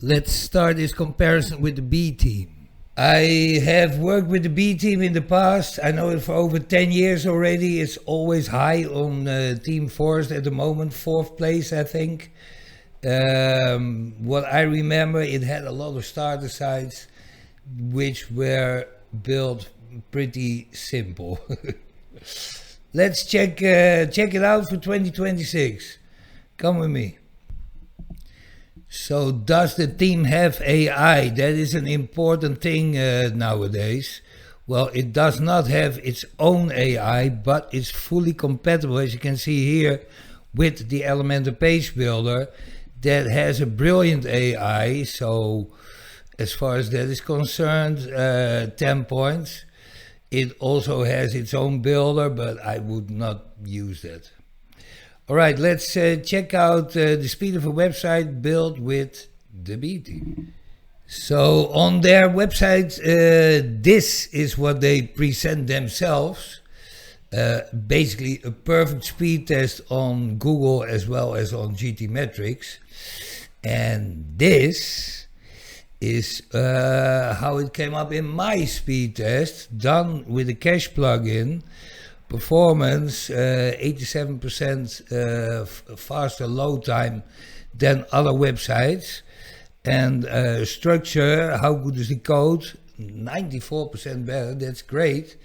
Let's start this comparison with the BeTheme. I have worked with the BeTheme in the past. I know it for over 10 years already. It's always high on themeforest at the moment, 4th place I think. What I remember, it had a lot of starter sites which were built pretty simple. Let's check it out for 2026. Come with me. So does the theme have AI? That is an important thing nowadays. Well, it does not have its own AI, but it's fully compatible, as you can see here, with the Elementor page builder that has a brilliant AI. So as far as that is concerned, 10 points. It also has its own builder, but I would not use that. All right, let's check out the speed of a website built with the BeTheme. So on their website, this is what they present themselves. Basically a perfect speed test on Google as well as on GTmetrix. And this is how it came up in my speed test, done with a cache plugin. Performance 87% faster load time than other websites, and structure, how good is the code? 94% better. That's great,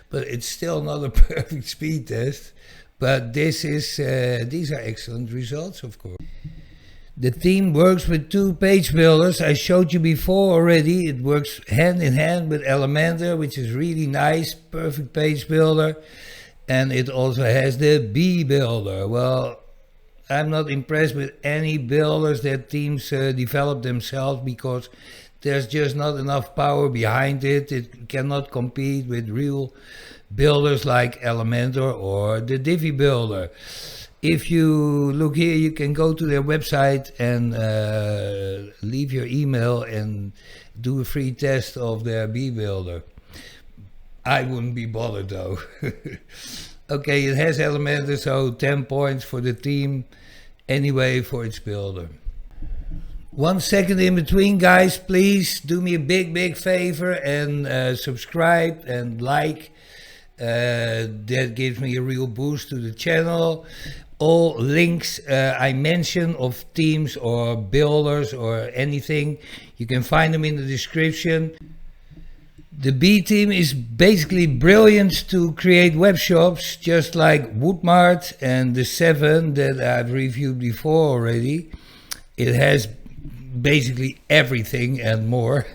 but it's still not a perfect speed test. But this is these are excellent results, of course. The theme works with 2 page builders. I showed you before already. It works hand in hand with Elementor, which is really nice, perfect page builder. And it also has the B builder. Well, I'm not impressed with any builders that teams develop themselves, because there's just not enough power behind it. It cannot compete with real builders like Elementor or the Divi builder. If you look here, you can go to their website and leave your email and do a free test of their B builder. I wouldn't be bothered though. Okay, it has Elementor, so 10 points for the theme anyway for its builder. 1 second in between, guys, please do me a big favor and subscribe and like. That gives me a real boost to the channel. All links I mention of themes or builders or anything, you can find them in the description. The BeTheme is basically brilliant to create web shops, just like Woodmart and the 7 that I've reviewed before already. It has basically everything and more.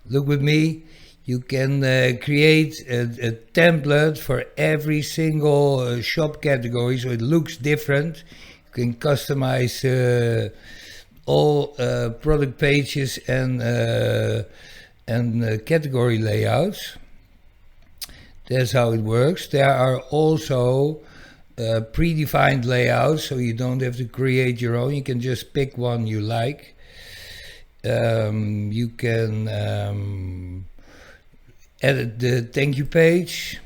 Look with me. You can create a template for every single shop category, so it looks different. You can customize all product pages and category layouts. That's how it works. There are also predefined layouts, so you don't have to create your own. You can just pick one you like. You can edit the thank you page,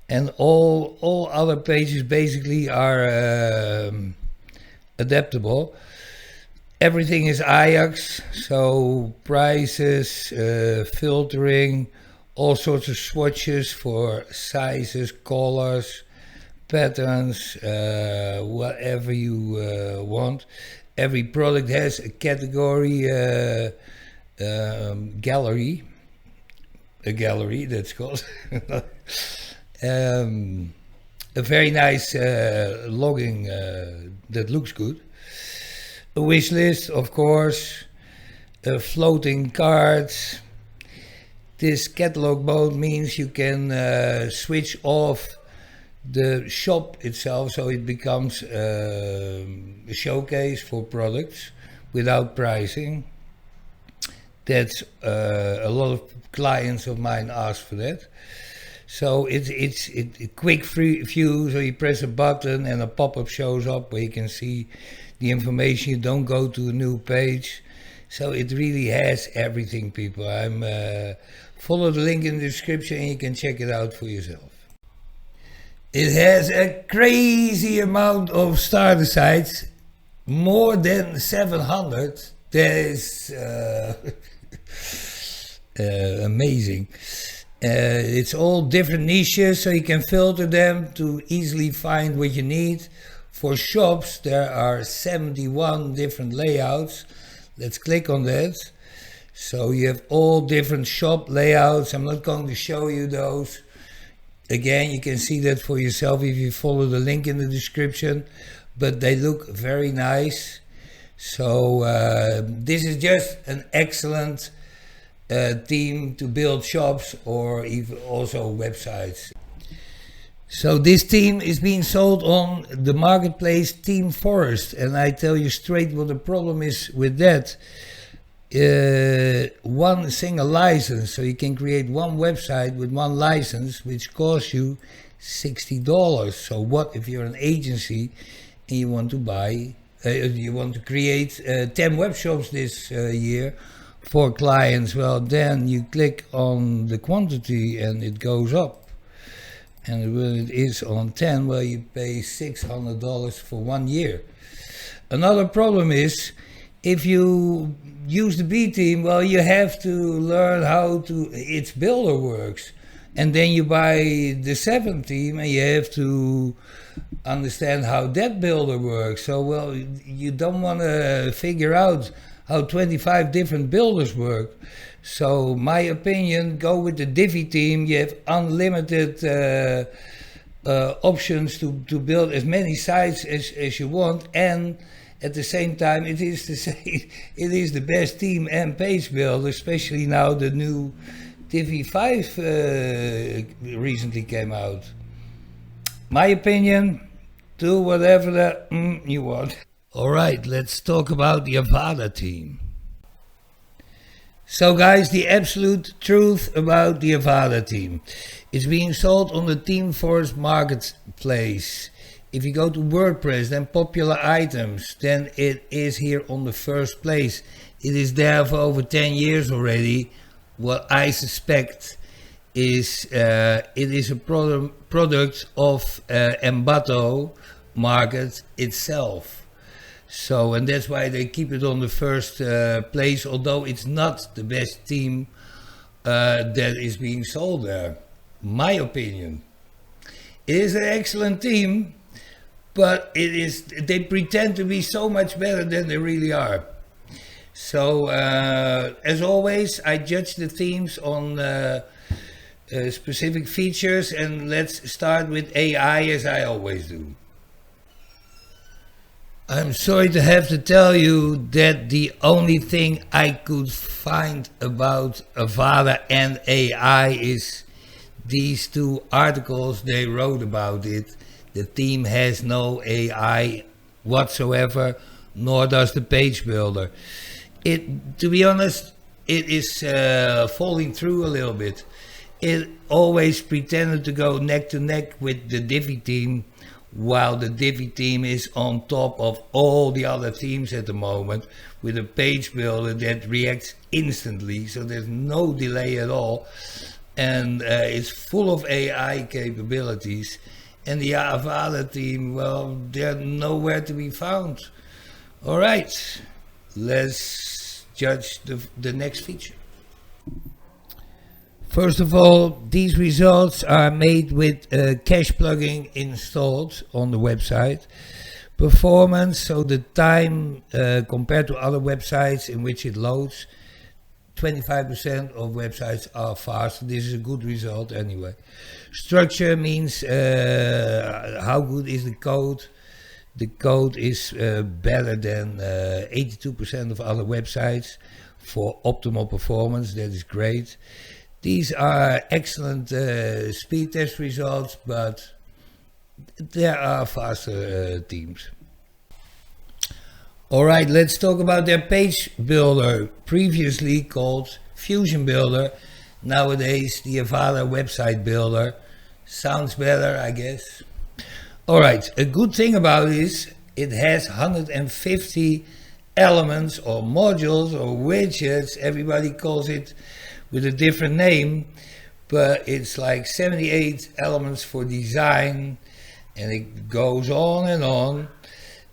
and all other pages basically are adaptable. Everything is Ajax, so prices, filtering, all sorts of swatches for sizes, colors, patterns, whatever you want. Every product has a category, gallery, a gallery that's called. A very nice logging that looks good. A wish list, of course, floating cards. This catalog mode means you can switch off the shop itself, so it becomes a showcase for products without pricing. That's a lot of clients of mine ask for that. So it's a quick view, so you press a button and a pop-up shows up where you can see the information. You don't go to a new page. So it really has everything, people. Follow the link in the description and you can check it out for yourself. It has a crazy amount of starter sites, more than 700. That is amazing. It's all different niches, so you can filter them to easily find what you need. For shops, there are 71 different layouts. Let's click on that. So you have all different shop layouts. I'm not going to show you those. Again, you can see that for yourself if you follow the link in the description. But they look very nice. So this is just an excellent theme to build shops or even also websites. So this theme is being sold on the marketplace themeforest, and I tell you straight what the problem is with that. One single license, so you can create one website with one license, which costs you $60. So what if you're an agency and you want to buy, you want to create 10 web shops this year for clients? Well, then you click on the quantity and it goes up. And when it is on 10, well, you pay $600 for 1 year. Another problem is, if you use the BeTheme, well, you have to learn how its builder works. And then you buy the 7th theme and you have to understand how that builder works. So, well, you don't want to figure out how 25 different builders work. So, my opinion, go with the BeTheme. You have unlimited options to build as many sites as you want, and at the same time, it is the best theme and page builder, especially now the new TV5 recently came out. My opinion, do whatever you want. All right, let's talk about the Avada Theme. So guys, the absolute truth about the Avada Theme. It's being sold on the themeforest marketplace. If you go to WordPress, then popular items, then it is here on the first place. It is there for over 10 years already. What I suspect is it is a product of Avada market itself. So, and that's why they keep it on the first place, although it's not the best theme that is being sold there. My opinion. It is an excellent theme, but they pretend to be so much better than they really are. So, as always, I judge the themes on specific features, and let's start with AI as I always do. I'm sorry to have to tell you that the only thing I could find about Avada and AI is these two articles they wrote about it. The theme has no AI whatsoever, nor does the page builder. To be honest, it is falling through a little bit. It always pretended to go neck to neck with the BeTheme, while the BeTheme is on top of all the other themes at the moment, with a page builder that reacts instantly, so there's no delay at all, and it's full of AI capabilities. And the Avada Theme, well, they're nowhere to be found. All right, let's judge the next feature. First of all, these results are made with a cache plugin installed on the website. Performance, so the time compared to other websites in which it loads, 25% of websites are fast. This is a good result anyway. Structure means how good is the code. The code is better than 82% of other websites for optimal performance. That is great. These are excellent speed test results, but there are faster themes. All right, let's talk about their page builder, previously called Fusion Builder. Nowadays, the Avada website builder. Sounds better, I guess. All right, a good thing about it is it has 150 elements or modules or widgets. Everybody calls it with a different name, but it's like 78 elements for design, and it goes on and on.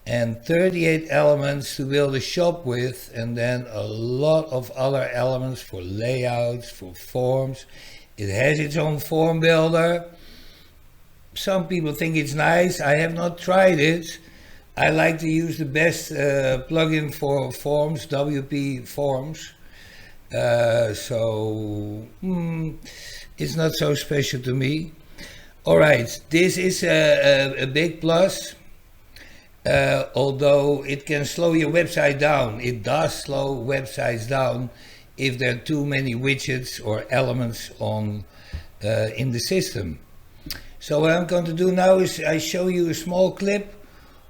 and 38 elements to build a shop with, and then a lot of other elements for layouts, for forms. It has its own form builder. Some people think it's nice. I have not tried it. I like to use the best plugin for forms, WP Forms. It's not so special to me. All right, this is a big plus. Although it can slow your website down. It does slow websites down if there are too many widgets or elements on in the system. So what I'm going to do now is I show you a small clip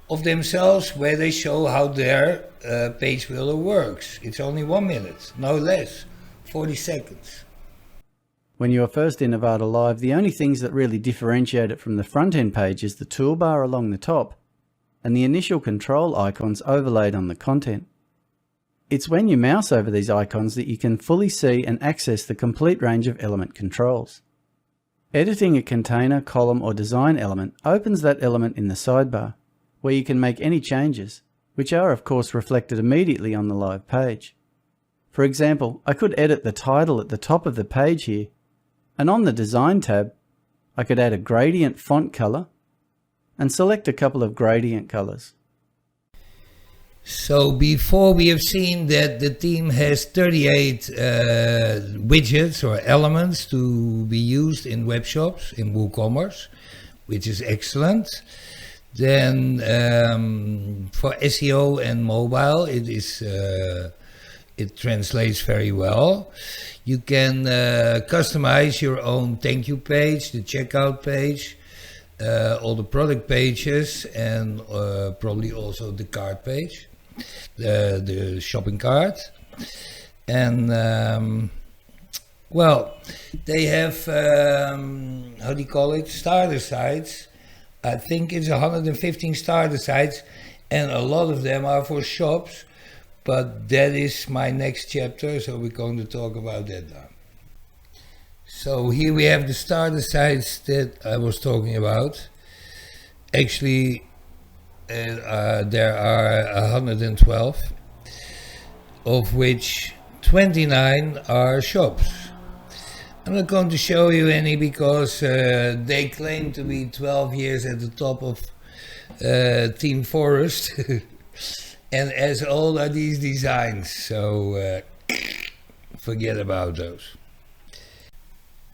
of themselves where they show how their page builder works. It's only 1 minute, no less, 40 seconds. When you are first in Avada Live, the only things that really differentiate it from the front-end page is the toolbar along the top and the initial control icons overlaid on the content. It's when you mouse over these icons that you can fully see and access the complete range of element controls. Editing a container, column or design element opens that element in the sidebar, where you can make any changes, which are of course reflected immediately on the live page. For example, I could edit the title at the top of the page here, and on the Design tab, I could add a gradient font color and select a couple of gradient colors. So before we have seen that the theme has 38 widgets or elements to be used in web shops, in WooCommerce, which is excellent. Then for SEO and mobile, it translates very well. You can customize your own thank you page, the checkout page, all the product pages, and probably also the cart page, the shopping cart. And well, they have how do you call it, starter sites. I think it's 115 starter sites, and a lot of them are for shops, but that is my next chapter, so we're going to talk about that now. So here we have the starter sites that I was talking about. Actually, there are 112, of which 29 are shops. I'm not going to show you any because they claim to be 12 years at the top of themeforest. And as old are these designs, so forget about those.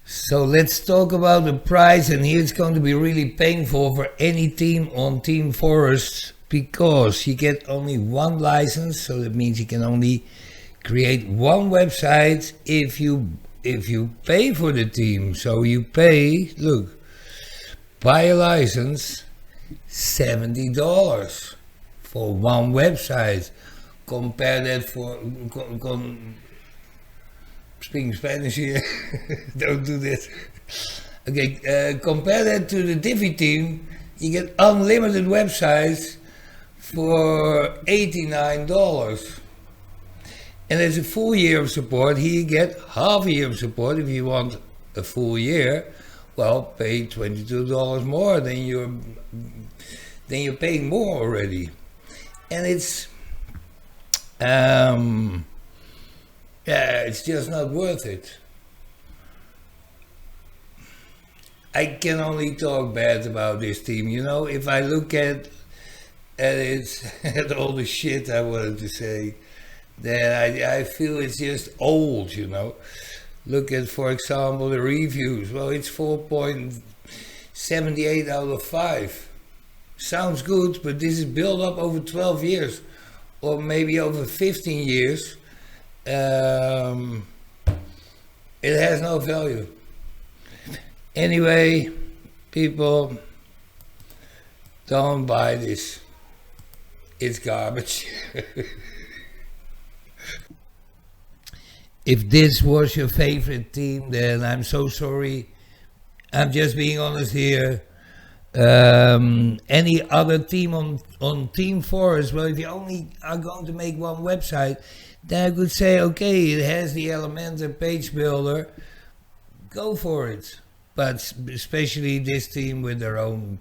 So let's talk about the price, and here it's going to be really painful for any team on themeforest because you get only one license, so that means you can only create one website if you pay for the theme. So you pay, look, buy a license, $70 for one website. Compare that for speaking Spanish here. Don't do this. Okay, compare that to the BeTheme. You get unlimited websites for $89. And there's a full year of support. Here you get half a year of support. If you want a full year, well, pay $22 more than you're paying more already. And it's it's just not worth it. I can only talk bad about this theme. You know, if I look at it, at all the shit I wanted to say, then I feel it's just old, you know. Look at, for example, the reviews. Well, it's 4.78 out of 5. Sounds good, but this is built up over 12 years, or maybe over 15 years. It has no value. Anyway, people, don't buy this. It's garbage. If this was your favorite theme, then I'm so sorry. I'm just being honest here. Any other theme on themeforest, well, if you only are going to make one website, then I could say, okay, it has the Elementor page builder, go for it. But especially this theme with their own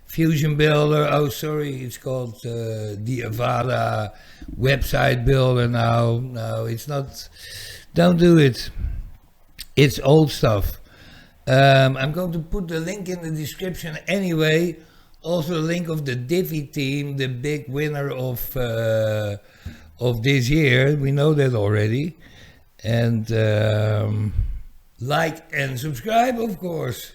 Fusion Builder. Oh, sorry, it's called the Avada website builder now. No, it's not. Don't do it. It's old stuff. I'm going to put the link in the description anyway. Also, the link of the BeTheme, the big winner of this year. We know that already. And like and subscribe, of course.